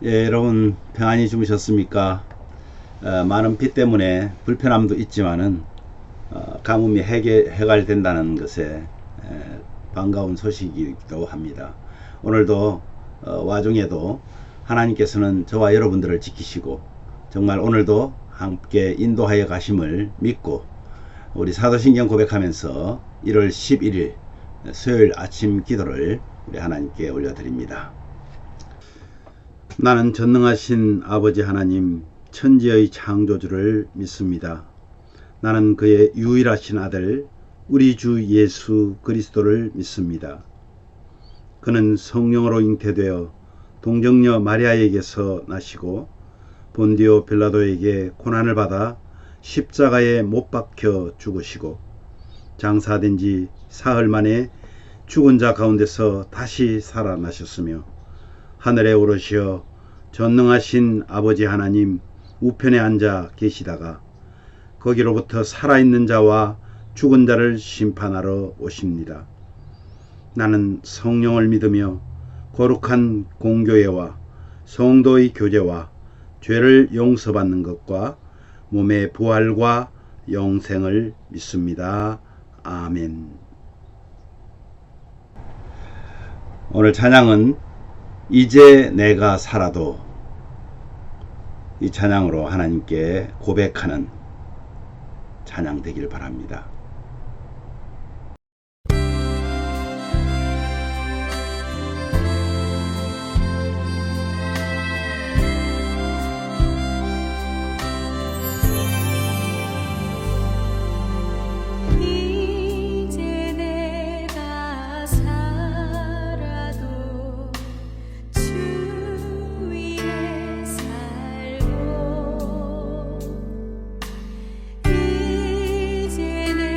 예, 여러분 평안히 주무셨습니까? 많은 비 때문에 불편함도 있지만은 가뭄이 해갈된다는 것에 반가운 소식이기도 합니다. 오늘도 와중에도 하나님께서는 저와 여러분들을 지키시고 정말 오늘도 함께 인도하여 가심을 믿고 우리 사도신경 고백하면서 1월 11일 수요일 아침 기도를 우리 하나님께 올려드립니다. 나는 전능하신 아버지 하나님 천지의 창조주를 믿습니다. 나는 그의 유일하신 아들 우리 주 예수 그리스도를 믿습니다. 그는 성령으로 잉태되어 동정녀 마리아에게서 나시고 본디오 빌라도에게 고난을 받아 십자가에 못 박혀 죽으시고 장사된 지 사흘 만에 죽은 자 가운데서 다시 살아나셨으며 하늘에 오르시어 전능하신 아버지 하나님 우편에 앉아 계시다가 거기로부터 살아있는 자와 죽은 자를 심판하러 오십니다. 나는 성령을 믿으며 거룩한 공교회와 성도의 교제와 죄를 용서받는 것과 몸의 부활과 영생을 믿습니다. 아멘. 오늘 찬양은 이제 내가 살아도 이 찬양으로 하나님께 고백하는 찬양 되길 바랍니다. 이제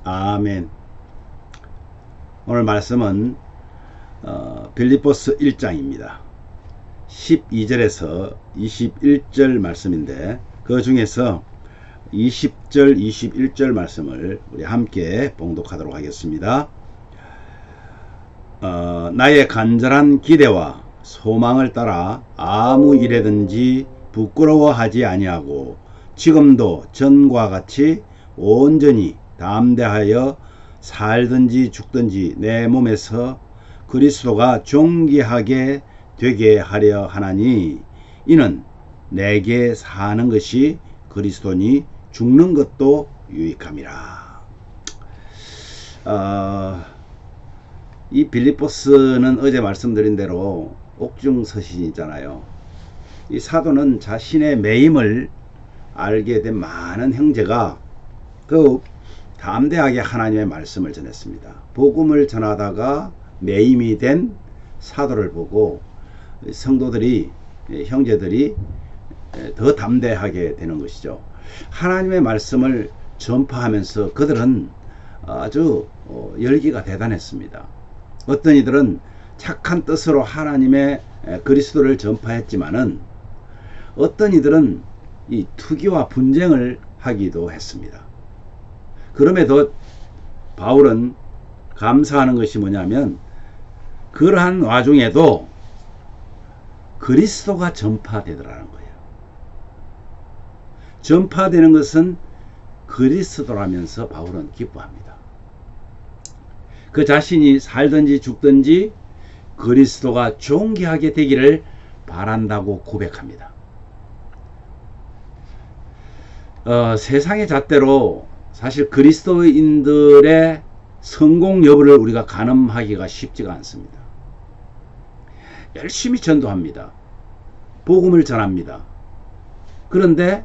아멘. 오늘 말씀은 빌립보서 1장입니다. 12절에서 21절 말씀인데 그 중에서 20절, 21절 말씀을 우리 함께 봉독하도록 하겠습니다. 나의 간절한 기대와 소망을 따라 아무 일에든지 부끄러워하지 아니하고 지금도 전과 같이 온전히 담대하여 살든지 죽든지 내 몸에서 그리스도가 존귀하게 되게 하려 하나니 이는 내게 사는 것이 그리스도니 죽는 것도 유익함이라. 이 빌립보스는 어제 말씀드린 대로 옥중서신이잖아요. 이 사도는 자신의 매임을 알게 된 많은 형제가 더욱 담대하게 하나님의 말씀을 전했습니다. 복음을 전하다가 매임이 된 사도를 보고 성도들이, 형제들이 더 담대하게 되는 것이죠. 하나님의 말씀을 전파하면서 그들은 아주 열기가 대단했습니다. 어떤 이들은 착한 뜻으로 하나님의 그리스도를 전파했지만은 어떤 이들은 이 투기와 분쟁을 하기도 했습니다. 그럼에도 바울은 감사하는 것이 뭐냐면 그러한 와중에도 그리스도가 전파되더라는 거예요. 전파되는 것은 그리스도라면서 바울은 기뻐합니다. 그 자신이 살든지 죽든지 그리스도가 존귀하게 되기를 바란다고 고백합니다. 세상의 잣대로 사실 그리스도인들의 성공 여부를 우리가 가늠하기가 쉽지가 않습니다. 열심히 전도합니다. 복음을 전합니다. 그런데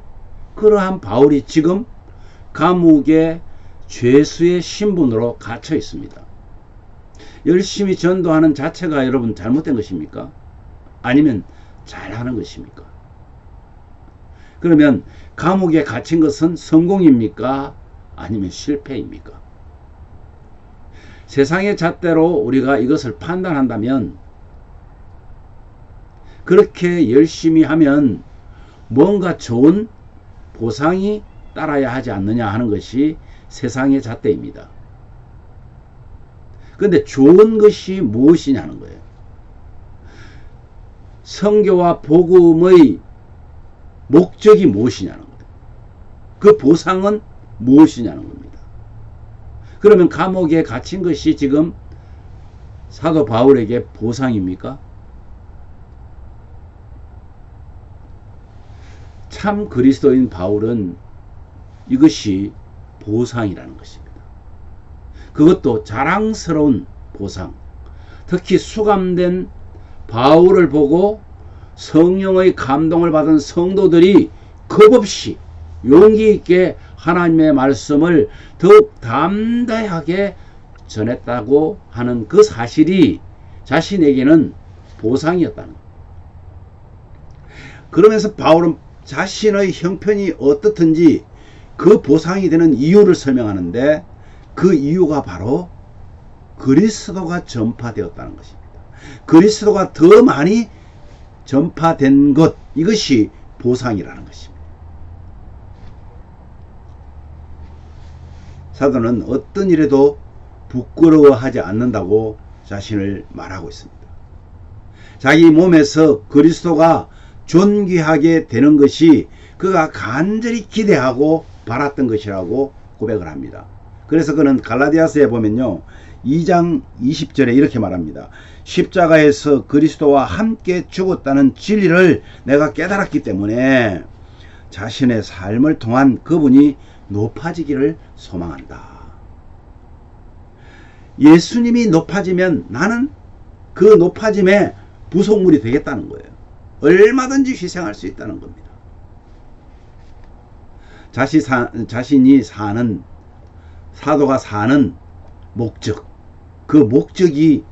그러한 바울이 지금 감옥에 죄수의 신분으로 갇혀 있습니다. 열심히 전도하는 자체가 여러분 잘못된 것입니까? 아니면 잘하는 것입니까? 그러면 감옥에 갇힌 것은 성공입니까? 아니면 실패입니까? 세상의 잣대로 우리가 이것을 판단한다면 그렇게 열심히 하면 뭔가 좋은 보상이 따라야 하지 않느냐 하는 것이 세상의 잣대입니다. 그런데 좋은 것이 무엇이냐는 거예요. 선교와 복음의 목적이 무엇이냐는 거예요. 그 보상은 무엇이냐는 겁니다. 그러면 감옥에 갇힌 것이 지금 사도 바울에게 보상입니까? 참 그리스도인 바울은 이것이 보상이라는 것입니다. 그것도 자랑스러운 보상. 특히 수감된 바울을 보고 성령의 감동을 받은 성도들이 겁없이 용기 있게 하나님의 말씀을 더욱 담대하게 전했다고 하는 그 사실이 자신에게는 보상이었다는 것. 그러면서 바울은 자신의 형편이 어떻든지 그 보상이 되는 이유를 설명하는데 그 이유가 바로 그리스도가 전파되었다는 것입니다. 그리스도가 더 많이 전파된 것, 이것이 보상이라는 것입니다. 사도는 어떤 일에도 부끄러워하지 않는다고 자신을 말하고 있습니다. 자기 몸에서 그리스도가 존귀하게 되는 것이 그가 간절히 기대하고 바랐던 것이라고 고백을 합니다. 그래서 그는 갈라디아서에 보면요 2장 20절에 이렇게 말합니다. 십자가에서 그리스도와 함께 죽었다는 진리를 내가 깨달았기 때문에 자신의 삶을 통한 그분이 높아지기를 소망한다. 예수님이 높아지면 나는 그 높아짐에 부속물이 되겠다는 거예요. 얼마든지 희생할 수 있다는 겁니다. 자신이 사는, 사도가 사는 목적, 그 목적이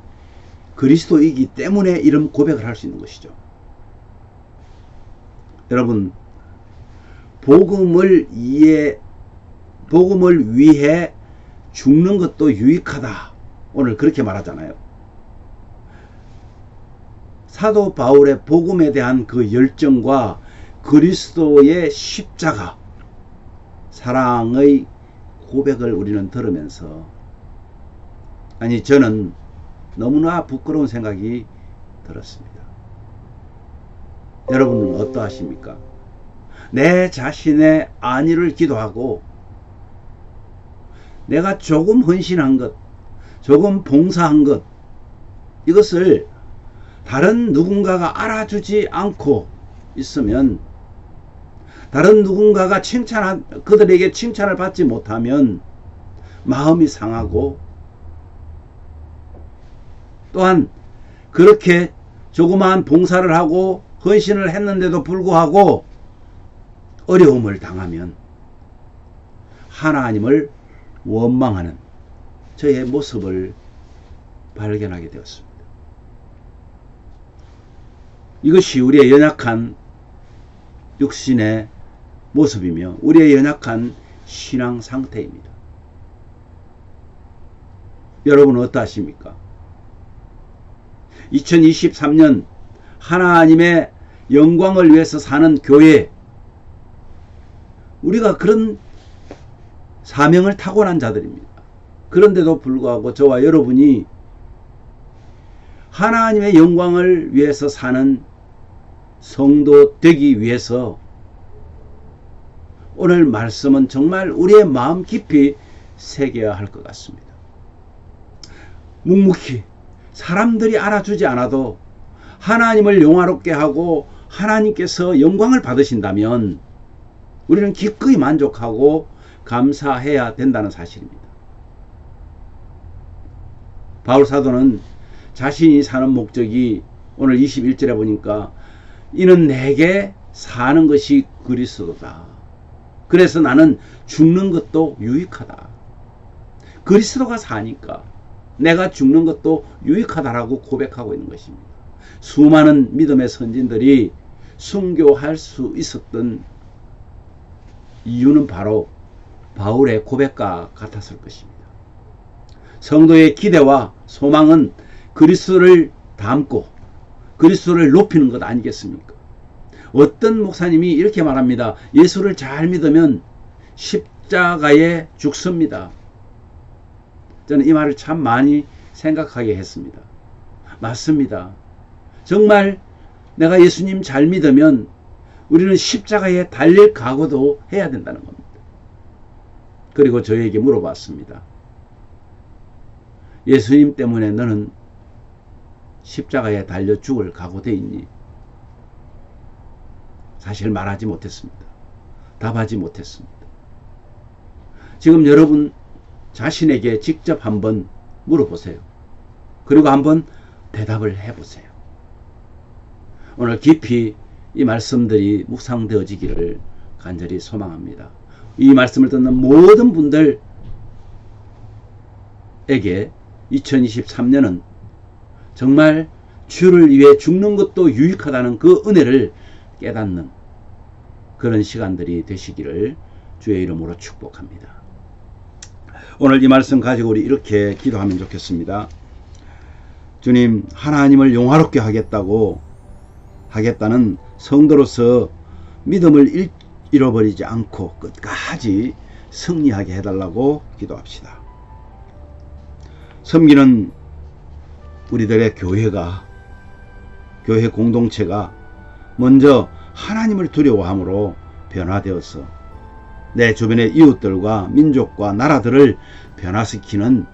그리스도이기 때문에 이런 고백을 할 수 있는 것이죠. 여러분, 복음을 위해 죽는 것도 유익하다. 오늘 그렇게 말하잖아요. 사도 바울의 복음에 대한 그 열정과 그리스도의 십자가, 사랑의 고백을 우리는 들으면서, 아니 저는 너무나 부끄러운 생각이 들었습니다. 여러분은 어떠하십니까? 내 자신의 안위를 기도하고 내가 조금 헌신한 것, 조금 봉사한 것, 이것을 다른 누군가가 알아주지 않고 있으면, 다른 누군가가 그들에게 칭찬을 받지 못하면 마음이 상하고, 또한 그렇게 조그마한 봉사를 하고 헌신을 했는데도 불구하고 어려움을 당하면 하나님을 원망하는 저의 모습을 발견하게 되었습니다. 이것이 우리의 연약한 육신의 모습이며 우리의 연약한 신앙 상태입니다. 여러분은 어떠하십니까? 2023년 하나님의 영광을 위해서 사는 교회, 우리가 그런 사명을 타고난 자들입니다. 그런데도 불구하고 저와 여러분이 하나님의 영광을 위해서 사는 성도 되기 위해서 오늘 말씀은 정말 우리의 마음 깊이 새겨야 할 것 같습니다. 묵묵히 사람들이 알아주지 않아도 하나님을 영화롭게 하고 하나님께서 영광을 받으신다면 우리는 기꺼이 만족하고 감사해야 된다는 사실입니다. 바울 사도는 자신이 사는 목적이 오늘 21절에 보니까 이는 내게 사는 것이 그리스도다. 그래서 나는 죽는 것도 유익하다. 그리스도가 사니까 내가 죽는 것도 유익하다라고 고백하고 있는 것입니다. 수많은 믿음의 선진들이 순교할 수 있었던 이유는 바로 바울의 고백과 같았을 것입니다. 성도의 기대와 소망은 그리스도를 닮고 그리스도를 높이는 것 아니겠습니까? 어떤 목사님이 이렇게 말합니다. 예수를 잘 믿으면 십자가에 죽습니다. 저는 이 말을 참 많이 생각하게 했습니다. 맞습니다. 정말 내가 예수님 잘 믿으면 우리는 십자가에 달릴 각오도 해야 된다는 겁니다. 그리고 저에게 물어봤습니다. 예수님 때문에 너는 십자가에 달려 죽을 각오돼 있니? 사실 말하지 못했습니다. 답하지 못했습니다. 지금 여러분 자신에게 직접 한번 물어보세요. 그리고 한번 대답을 해보세요. 오늘 깊이 이 말씀들이 묵상되어지기를 간절히 소망합니다. 이 말씀을 듣는 모든 분들에게 2023년은 정말 주를 위해 죽는 것도 유익하다는 그 은혜를 깨닫는 그런 시간들이 되시기를 주의 이름으로 축복합니다. 오늘 이 말씀 가지고 우리 이렇게 기도하면 좋겠습니다. 주님, 하나님을 영화롭게 하겠다는 성도로서 믿음을 잃어버리지 않고 끝까지 승리하게 해달라고 기도합시다. 섬기는 우리들의 교회 공동체가 먼저 하나님을 두려워함으로 변화되어서 내 주변의 이웃들과 민족과 나라들을 변화시키는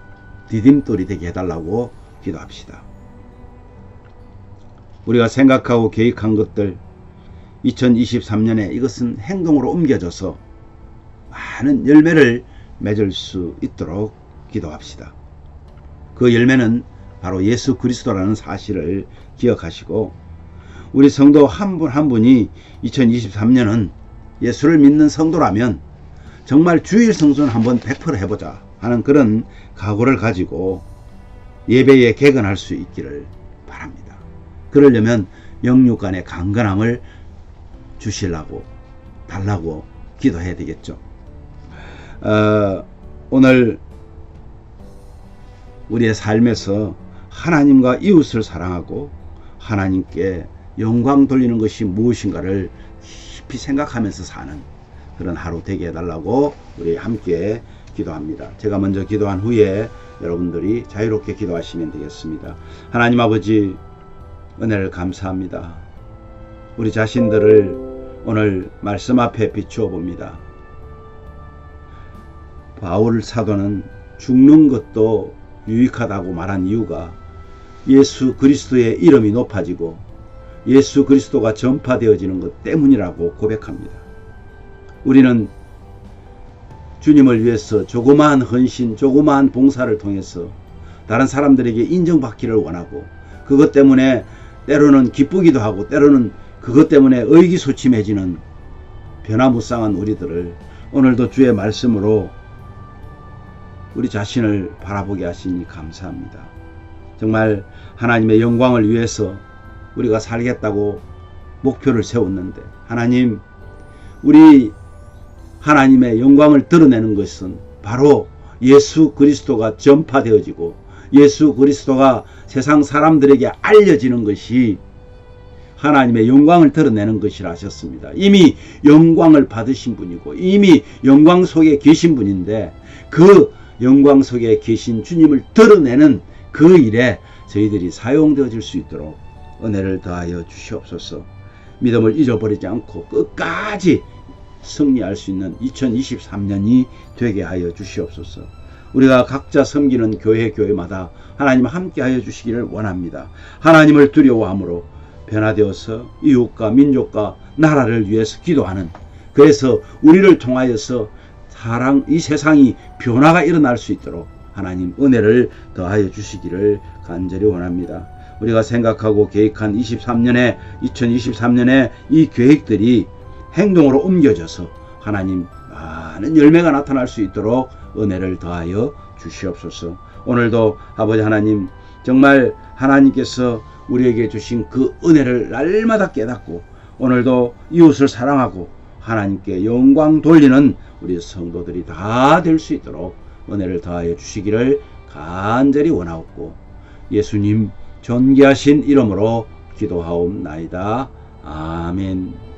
디딤돌이 되게 해달라고 기도합시다. 우리가 생각하고 계획한 것들 2023년에 이것은 행동으로 옮겨져서 많은 열매를 맺을 수 있도록 기도합시다. 그 열매는 바로 예수 그리스도라는 사실을 기억하시고 우리 성도 한 분 한 분이 2023년은 예수를 믿는 성도라면 정말 주일 성수는 한번 100% 해보자 하는 그런 각오를 가지고 예배에 개근할 수 있기를 바랍니다. 그러려면 영육 간의 강건함을 달라고 기도해야 되겠죠. 오늘 우리의 삶에서 하나님과 이웃을 사랑하고 하나님께 영광 돌리는 것이 무엇인가를 깊이 생각하면서 사는 그런 하루 되게 해달라고 우리 함께 기도합니다. 제가 먼저 기도한 후에 여러분들이 자유롭게 기도하시면 되겠습니다. 하나님 아버지, 은혜를 감사합니다. 우리 자신들을 오늘 말씀 앞에 비추어 봅니다. 바울 사도는 죽는 것도 유익하다고 말한 이유가 예수 그리스도의 이름이 높아지고 예수 그리스도가 전파되어지는 것 때문이라고 고백합니다. 우리는 주님을 위해서 조그마한 헌신, 조그마한 봉사를 통해서 다른 사람들에게 인정받기를 원하고 그것 때문에 때로는 기쁘기도 하고 때로는 그것 때문에 의기소침해지는 변화무쌍한 우리들을 오늘도 주의 말씀으로 우리 자신을 바라보게 하시니 감사합니다. 정말 하나님의 영광을 위해서 우리가 살겠다고 목표를 세웠는데 하나님, 우리 하나님의 영광을 드러내는 것은 바로 예수 그리스도가 전파되어지고 예수 그리스도가 세상 사람들에게 알려지는 것이 하나님의 영광을 드러내는 것이라 하셨습니다. 이미 영광을 받으신 분이고 이미 영광 속에 계신 분인데 그 영광 속에 계신 주님을 드러내는 그 일에 저희들이 사용되어질 수 있도록 은혜를 더하여 주시옵소서. 믿음을 잊어버리지 않고 끝까지 승리할 수 있는 2023년이 되게 하여 주시옵소서. 우리가 각자 섬기는 교회마다 하나님 함께 하여 주시기를 원합니다. 하나님을 두려워함으로 변화되어서 이웃과 민족과 나라를 위해서 기도하는, 그래서 우리를 통하여서 이 세상이 변화가 일어날 수 있도록 하나님 은혜를 더하여 주시기를 간절히 원합니다. 우리가 생각하고 계획한 2023년에 이 계획들이 행동으로 옮겨져서 하나님 많은 열매가 나타날 수 있도록 은혜를 더하여 주시옵소서. 오늘도 아버지 하나님, 정말 하나님께서 우리에게 주신 그 은혜를 날마다 깨닫고 오늘도 이웃을 사랑하고 하나님께 영광 돌리는 우리 성도들이 다 될 수 있도록 은혜를 더하여 주시기를 간절히 원하옵고 예수님 존귀하신 이름으로 기도하옵나이다. 아멘.